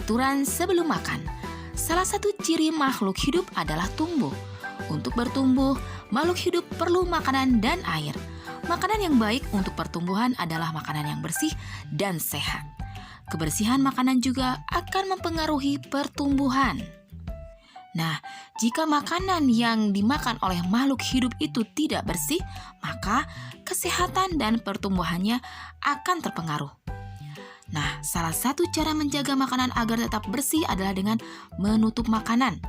aturan sebelum makan. Salah satu ciri makhluk hidup adalah tumbuh. Untuk bertumbuh, makhluk hidup perlu makanan dan air. Makanan yang baik untuk pertumbuhan adalah makanan yang bersih dan sehat. Kebersihan makanan juga akan mempengaruhi pertumbuhan. Nah, jika makanan yang dimakan oleh makhluk hidup itu tidak bersih, maka kesehatan dan pertumbuhannya akan terpengaruh. Nah, salah satu cara menjaga makanan agar tetap bersih adalah dengan menutup makanan.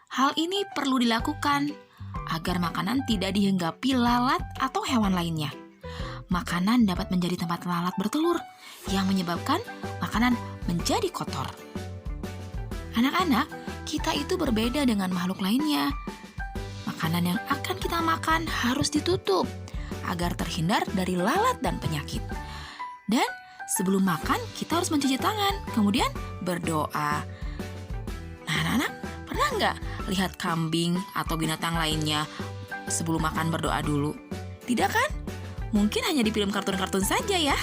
Hal ini perlu dilakukan agar makanan tidak dihinggapi lalat atau hewan lainnya. Makanan dapat menjadi tempat lalat bertelur yang menyebabkan makanan menjadi kotor. Anak-anak, kita itu berbeda dengan makhluk lainnya. Makanan yang akan kita makan harus ditutup agar terhindar dari lalat dan penyakit. Dan sebelum makan, kita harus mencuci tangan, kemudian berdoa. Nah, anak-anak, pernah nggak lihat kambing atau binatang lainnya sebelum makan berdoa dulu? Tidak kan? Mungkin hanya di film kartun-kartun saja ya.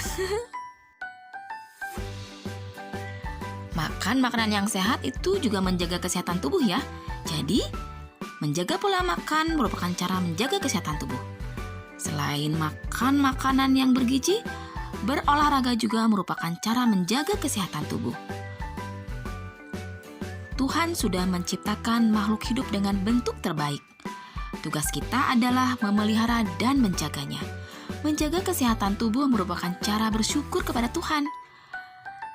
Makan makanan yang sehat itu juga menjaga kesehatan tubuh ya. Jadi, menjaga pola makan merupakan cara menjaga kesehatan tubuh. Selain makan makanan yang bergizi, berolahraga juga merupakan cara menjaga kesehatan tubuh. Tuhan sudah menciptakan makhluk hidup dengan bentuk terbaik. Tugas kita adalah memelihara dan menjaganya. Menjaga kesehatan tubuh merupakan cara bersyukur kepada Tuhan.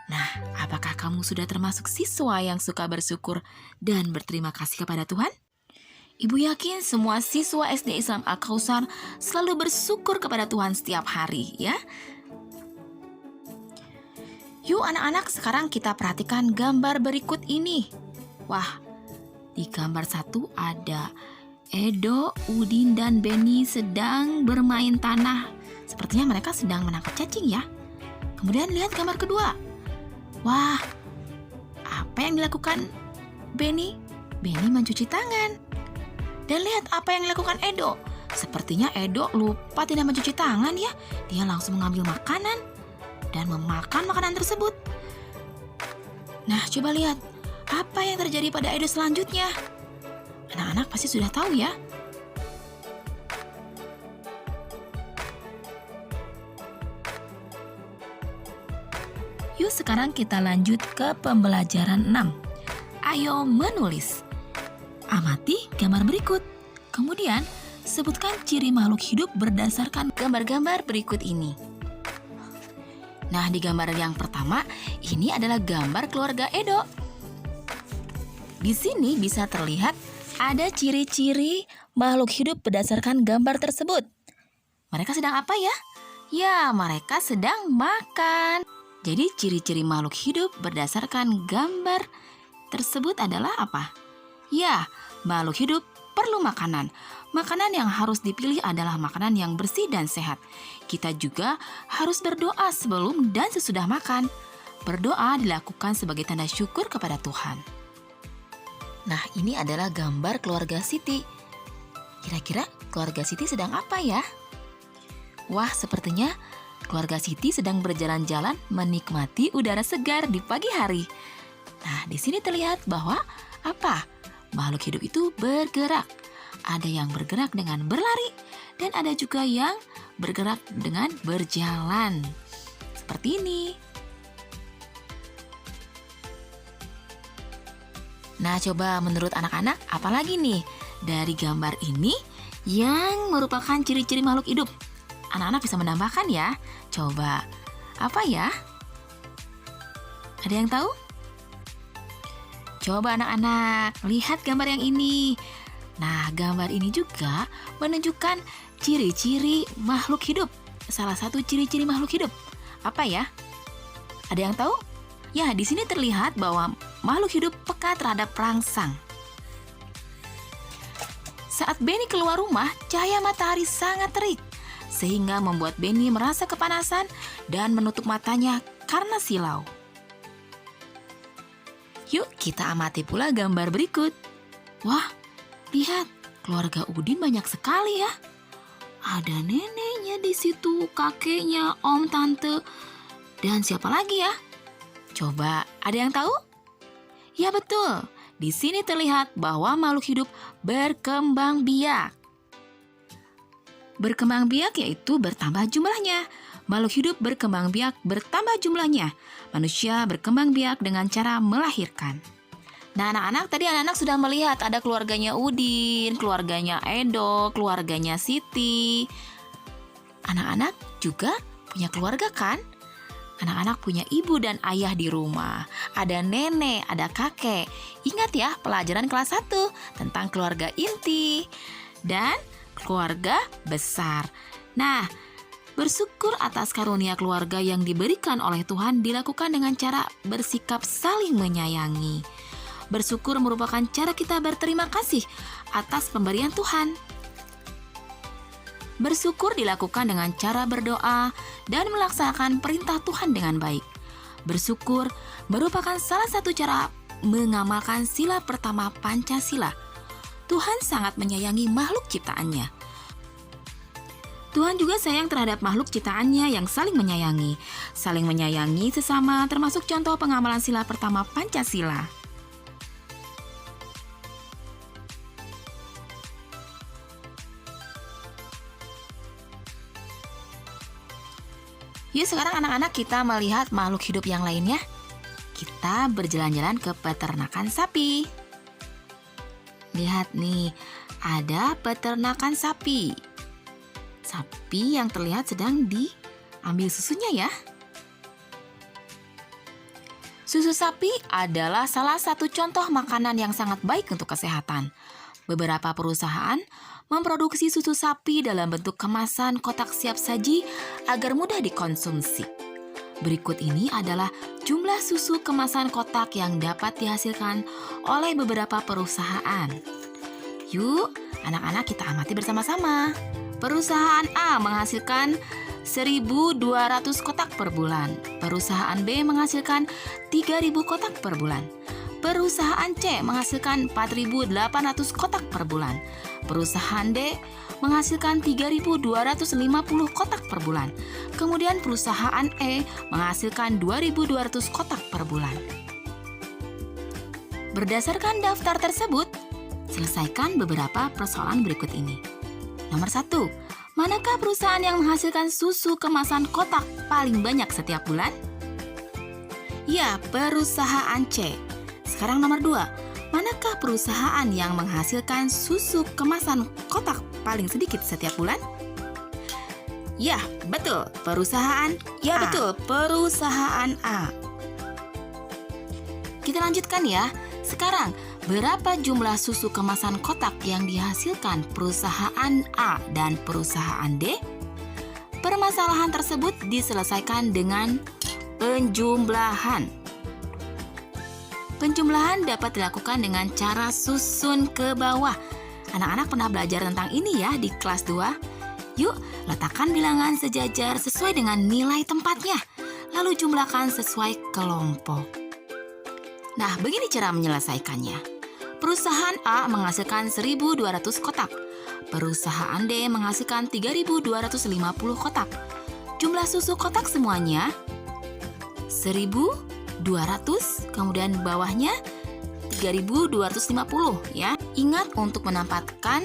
Nah, apakah kamu sudah termasuk siswa yang suka bersyukur dan berterima kasih kepada Tuhan? Ibu yakin semua siswa SD Islam Al-Kausar selalu bersyukur kepada Tuhan setiap hari, ya. Yuk anak-anak, sekarang kita perhatikan gambar berikut ini. Wah, di gambar 1 ada Edo, Udin, dan Benny sedang bermain tanah. Sepertinya mereka sedang menangkap cacing ya. Kemudian lihat gambar kedua. Wah, apa yang dilakukan Benny? Benny mencuci tangan. Dan lihat apa yang dilakukan Edo. Sepertinya Edo lupa tidak mencuci tangan ya. Dia langsung mengambil makanan dan memakan makanan tersebut. Nah, coba lihat apa yang terjadi pada Edo selanjutnya. Anak-anak pasti sudah tahu ya. Yuk sekarang kita lanjut ke pembelajaran 6. Ayo menulis. Amati gambar berikut. Kemudian sebutkan ciri makhluk hidup berdasarkan gambar-gambar berikut ini. Nah, di gambar yang pertama, ini adalah gambar keluarga Edo. Di sini bisa terlihat ada ciri-ciri makhluk hidup berdasarkan gambar tersebut. Mereka sedang apa ya? Ya, mereka sedang makan. Jadi ciri-ciri makhluk hidup berdasarkan gambar tersebut adalah apa? Ya, makhluk hidup perlu makanan. Makanan yang harus dipilih adalah makanan yang bersih dan sehat. Kita juga harus berdoa sebelum dan sesudah makan. Berdoa dilakukan sebagai tanda syukur kepada Tuhan. Nah, ini adalah gambar keluarga Siti. Kira-kira keluarga Siti sedang apa ya? Wah, sepertinya keluarga Siti sedang berjalan-jalan menikmati udara segar di pagi hari. Nah, di sini terlihat bahwa apa? Makhluk hidup itu bergerak. Ada yang bergerak dengan berlari dan ada juga yang bergerak dengan berjalan. Seperti ini. Nah, coba menurut anak-anak, apa lagi nih dari gambar ini yang merupakan ciri-ciri makhluk hidup? Anak-anak bisa menambahkan ya. Coba, apa ya? Ada yang tahu? Coba anak-anak, lihat gambar yang ini. Nah, gambar ini juga menunjukkan ciri-ciri makhluk hidup. Salah satu ciri-ciri makhluk hidup. Apa ya? Ada yang tahu? Ya, di sini terlihat bahwa makhluk hidup peka terhadap perangsang. Saat Benny keluar rumah, cahaya matahari sangat terik, sehingga membuat Benny merasa kepanasan dan menutup matanya karena silau. Yuk, kita amati pula gambar berikut. Wah, lihat, keluarga Udin banyak sekali ya. Ada neneknya di situ, kakeknya, om, tante, dan siapa lagi ya? Coba, ada yang tahu? Ya betul, di sini terlihat bahwa makhluk hidup berkembang biak. Berkembang biak yaitu bertambah jumlahnya. Makhluk hidup berkembang biak bertambah jumlahnya. Manusia berkembang biak dengan cara melahirkan. Nah anak-anak, tadi anak-anak sudah melihat ada keluarganya Udin, keluarganya Edo, keluarganya Siti. Anak-anak juga punya keluarga kan? Anak-anak punya ibu dan ayah di rumah. Ada nenek, ada kakek. Ingat ya pelajaran kelas 1 tentang keluarga inti dan keluarga besar. Nah, bersyukur atas karunia keluarga yang diberikan oleh Tuhan dilakukan dengan cara bersikap saling menyayangi. Bersyukur merupakan cara kita berterima kasih atas pemberian Tuhan. Bersyukur dilakukan dengan cara berdoa dan melaksanakan perintah Tuhan dengan baik. Bersyukur merupakan salah satu cara mengamalkan sila pertama Pancasila. Tuhan sangat menyayangi makhluk ciptaannya. Tuhan juga sayang terhadap makhluk ciptaannya yang saling menyayangi. Saling menyayangi sesama termasuk contoh pengamalan sila pertama Pancasila. Yuk sekarang anak-anak kita melihat makhluk hidup yang lainnya. Kita berjalan-jalan ke peternakan sapi. Lihat nih, ada peternakan sapi. Sapi yang terlihat sedang diambil susunya ya. Susu sapi adalah salah satu contoh makanan yang sangat baik untuk kesehatan. Beberapa perusahaan memproduksi susu sapi dalam bentuk kemasan kotak siap saji agar mudah dikonsumsi. Berikut ini adalah jumlah susu kemasan kotak yang dapat dihasilkan oleh beberapa perusahaan. Yuk, anak-anak kita amati bersama-sama. Perusahaan A menghasilkan 1.200 kotak per bulan. Perusahaan B menghasilkan 3.000 kotak per bulan. Perusahaan C menghasilkan 4.800 kotak per bulan. Perusahaan D menghasilkan 3.250 kotak per bulan. Kemudian perusahaan E menghasilkan 2.200 kotak per bulan. Berdasarkan daftar tersebut, selesaikan beberapa persoalan berikut ini. Nomor 1, manakah perusahaan yang menghasilkan susu kemasan kotak paling banyak setiap bulan? Ya, perusahaan C. Sekarang nomor 2, manakah perusahaan yang menghasilkan susu kemasan kotak paling sedikit setiap bulan? Ya, betul, perusahaan A. Betul, perusahaan A. Kita lanjutkan ya. Sekarang, berapa jumlah susu kemasan kotak yang dihasilkan perusahaan A dan perusahaan D? Permasalahan tersebut diselesaikan dengan penjumlahan. Penjumlahan dapat dilakukan dengan cara susun ke bawah. Anak-anak pernah belajar tentang ini ya di kelas 2. Yuk, letakkan bilangan sejajar sesuai dengan nilai tempatnya. Lalu jumlahkan sesuai kelompok. Nah, begini cara menyelesaikannya. Perusahaan A menghasilkan 1.200 kotak. Perusahaan D menghasilkan 3.250 kotak. Jumlah susu kotak semuanya 1.200, kemudian bawahnya 3.250 ya. Ingat untuk menempatkan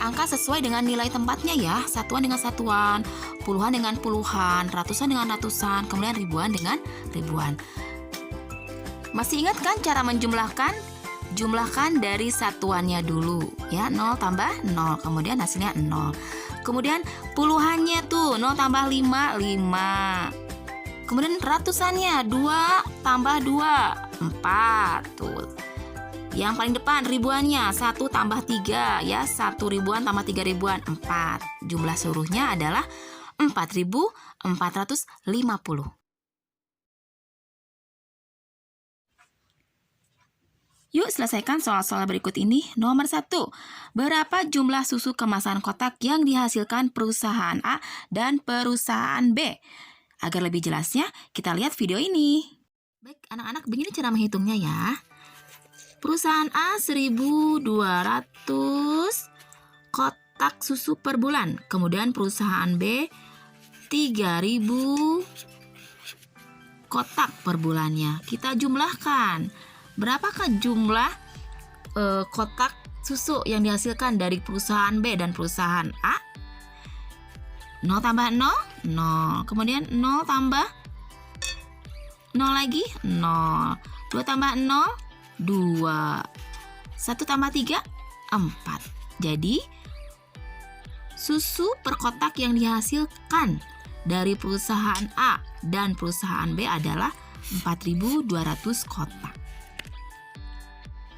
angka sesuai dengan nilai tempatnya ya. Satuan dengan satuan, puluhan dengan puluhan, ratusan dengan ratusan, kemudian ribuan dengan ribuan. Masih ingat kan cara menjumlahkan? Jumlahkan dari satuannya dulu ya. 0 tambah 0, kemudian hasilnya 0. Kemudian puluhannya tuh 0 tambah 5, 5. Kemudian ratusannya 2 tambah 2, 4 tuh. Yang paling depan ribuannya 1 tambah 3 ya. 1 ribuan tambah 3 ribuan 4. Jumlah seluruhnya adalah 4.450. Yuk selesaikan soal-soal berikut ini. Nomor 1, berapa jumlah susu kemasan kotak yang dihasilkan perusahaan A dan perusahaan B? Agar lebih jelasnya, kita lihat video ini. Baik, anak-anak, begini cara menghitungnya ya. Perusahaan A 1.200 kotak susu per bulan. Kemudian perusahaan B 3.000 kotak per bulannya. Kita jumlahkan. berapakah jumlah kotak susu yang dihasilkan dari perusahaan B dan perusahaan A? 0 tambah 0, 0. Kemudian 0 tambah 0 lagi, 0. 2 tambah 0, 2. 1 tambah 3, 4. Jadi, susu per kotak yang dihasilkan dari perusahaan A dan perusahaan B adalah 4.200 kotak.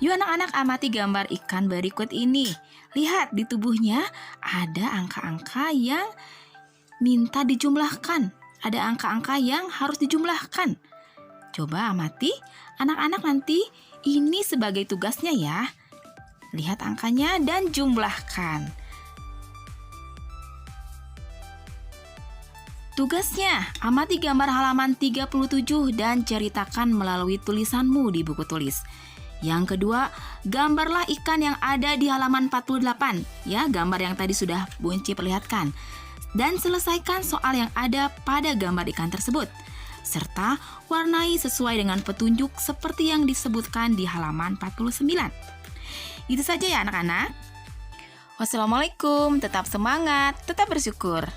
Yuk anak-anak amati gambar ikan berikut ini. Lihat di tubuhnya ada angka-angka yang minta dijumlahkan. Ada angka-angka yang harus dijumlahkan. Coba amati, anak-anak nanti ini sebagai tugasnya ya. Lihat angkanya dan jumlahkan. Tugasnya, amati gambar halaman 37 dan ceritakan melalui tulisanmu di buku tulis. Yang kedua, gambarlah ikan yang ada di halaman 48. Ya, gambar yang tadi sudah Bu Enci perlihatkan. Dan selesaikan soal yang ada pada gambar ikan tersebut. Serta warnai sesuai dengan petunjuk seperti yang disebutkan di halaman 49. Itu saja ya anak-anak. Wassalamualaikum, tetap semangat, tetap bersyukur.